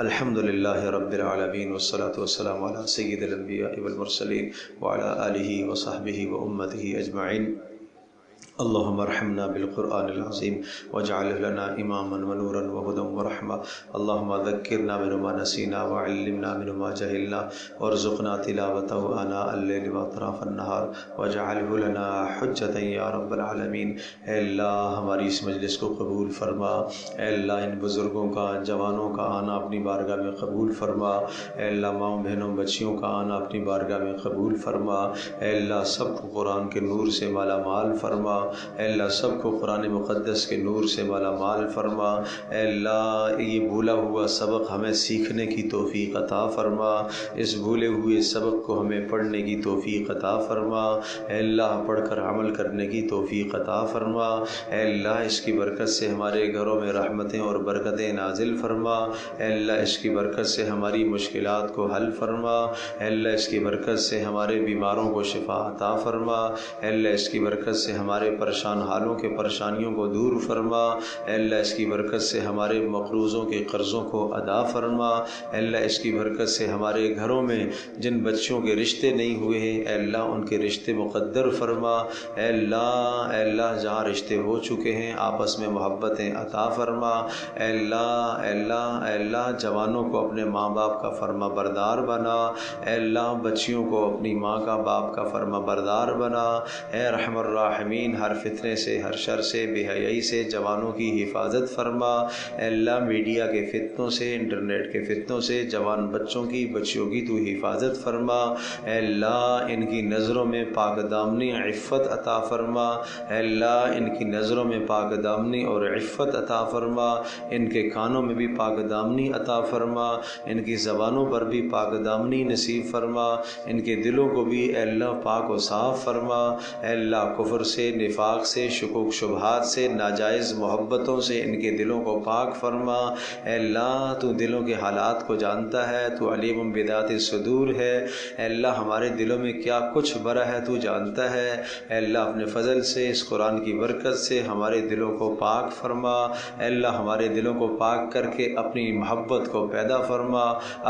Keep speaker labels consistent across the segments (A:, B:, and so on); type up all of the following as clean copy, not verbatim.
A: الحمدللہ رب العالمین والصلاة والسلام علی سید الانبیاء والمرسلین وعلی آلہ وصحبہ وامتہ اجمعین۔ اللہم ارحمنا بالقرآن العظیم واجعلہ لنا اماما ونورا وہدی ورحمہ۔ اللہم ذکرنا منہ ما نسینا وعلمنا منہ ما جہلنا وارزقنا تلاوتہ آناء اللیل واطراف النہار واجعلہ لنا حجتا یا رب العالمین۔ اے اللہ ہماری اس مجلس کو قبول فرما، اے اللہ ان بزرگوں کا، جوانوں کا آنا اپنی بارگاہ میں قبول فرما، اے اللہ ماؤں بہنوں بچیوں کا آنا اپنی بارگاہ میں قبول فرما، اے اللہ سب کو قرآن کے نور سے مالا مال فرما، اے اللہ سب کو قرآن مقدس کے نور سے مالا مال فرما، اے اللہ یہ بھولا ہوا سبق ہمیں سیکھنے کی توفیق عطا فرما، اس بھولے ہوئے سبق کو ہمیں پڑھنے کی توفیق عطا فرما، اے اللہ پڑھ کر عمل کرنے کی توفیق عطا فرما، اے اللہ اس کی برکت سے ہمارے گھروں میں رحمتیں اور برکتیں نازل فرما، اے اللہ اس کی برکت سے ہماری مشکلات کو حل فرما، اے اللہ اس کی برکت سے ہمارے بیماروں کو شفا عطا فرما، اے اللہ اس کی برکت سے ہمارے پریشان حالوں کے پریشانیوں کو دور فرما، اے اللہ اس کی برکت سے ہمارے مقروضوں کے قرضوں کو ادا فرما، اے اللہ اس کی برکت سے ہمارے گھروں میں جن بچوں کے رشتے نہیں ہوئے ہیں اے اللہ ان کے رشتے مقدر فرما، اے اللہ جہاں رشتے ہو چکے ہیں آپس میں محبتیں عطا فرما، اے اللہ اے اللہ اے اللہ جوانوں کو اپنے ماں باپ کا فرما بردار بنا، اے اللہ بچیوں کو اپنی ماں کا باپ کا فرما بردار بنا، اے رحم الراحمین ہر فتنے سے ہر شر سے بے حیائی سے جوانوں کی حفاظت فرما، اے اللہ میڈیا کے فتنوں سے انٹرنیٹ کے فتنوں سے جوان بچوں کی بچیوں کی تو حفاظت فرما، اے اللہ ان کی نظروں میں پاک دامنی عفت عطا فرما، اے اللہ ان کی نظروں میں پاک دامنی اور عفت عطا فرما، ان کے کانوں میں بھی پاک دامنی عطا فرما، ان کی زبانوں پر بھی پاک دامنی نصیب فرما، ان کے دلوں کو بھی اے اللہ پاک و صاف فرما، اے اللہ کفر سے نفاق سے شکوک شبہات سے ناجائز محبتوں سے ان کے دلوں کو پاک فرما، اے اللہ تو دلوں کے حالات کو جانتا ہے، تو علیم بذات الصدور ہے، اے اللہ ہمارے دلوں میں کیا کچھ بھرا ہے تو جانتا ہے، اے اللہ اپنے فضل سے اس قرآن کی برکت سے ہمارے دلوں کو پاک فرما، اے اللہ ہمارے دلوں کو پاک کر کے اپنی محبت کو پیدا فرما،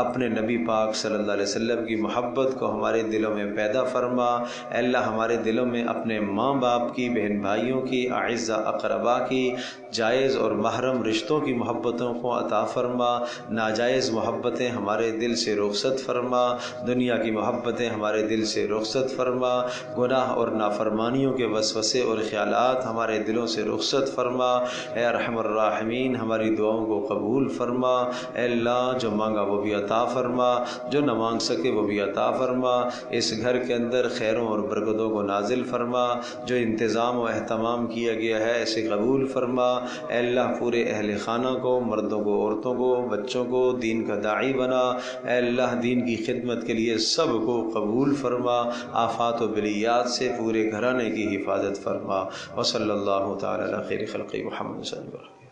A: اپنے نبی پاک صلی اللہ علیہ وسلم کی محبت کو ہمارے دلوں میں پیدا فرما، اے اللہ ہمارے دلوں میں اپنے ماں باپ کی بہن بھائیوں کی اعزاء اقربا کی جائز اور محرم رشتوں کی محبتوں کو عطا فرما، ناجائز محبتیں ہمارے دل سے رخصت فرما، دنیا کی محبتیں ہمارے دل سے رخصت فرما، گناہ اور نافرمانیوں کے وسوسے اور خیالات ہمارے دلوں سے رخصت فرما، اے ارحم الراحمین ہماری دعاؤں کو قبول فرما، اے اللہ جو مانگا وہ بھی عطا فرما، جو نہ مانگ سکے وہ بھی عطا فرما، اس گھر کے اندر خیروں اور برکتوں کو نازل فرما، جو انتظام و اہتمام کیا گیا ہے اسے قبول فرما، اے اللہ پورے اہل خانہ کو، مردوں کو، عورتوں کو، بچوں کو دین کا داعی بنا، اے اللہ دین کی خدمت کے لیے سب کو قبول فرما، آفات و بلیات سے پورے گھرانے کی حفاظت فرما، وصلی اللہ تعالی علی خیر خلق محمد صلی اللہ علیہ وسلم۔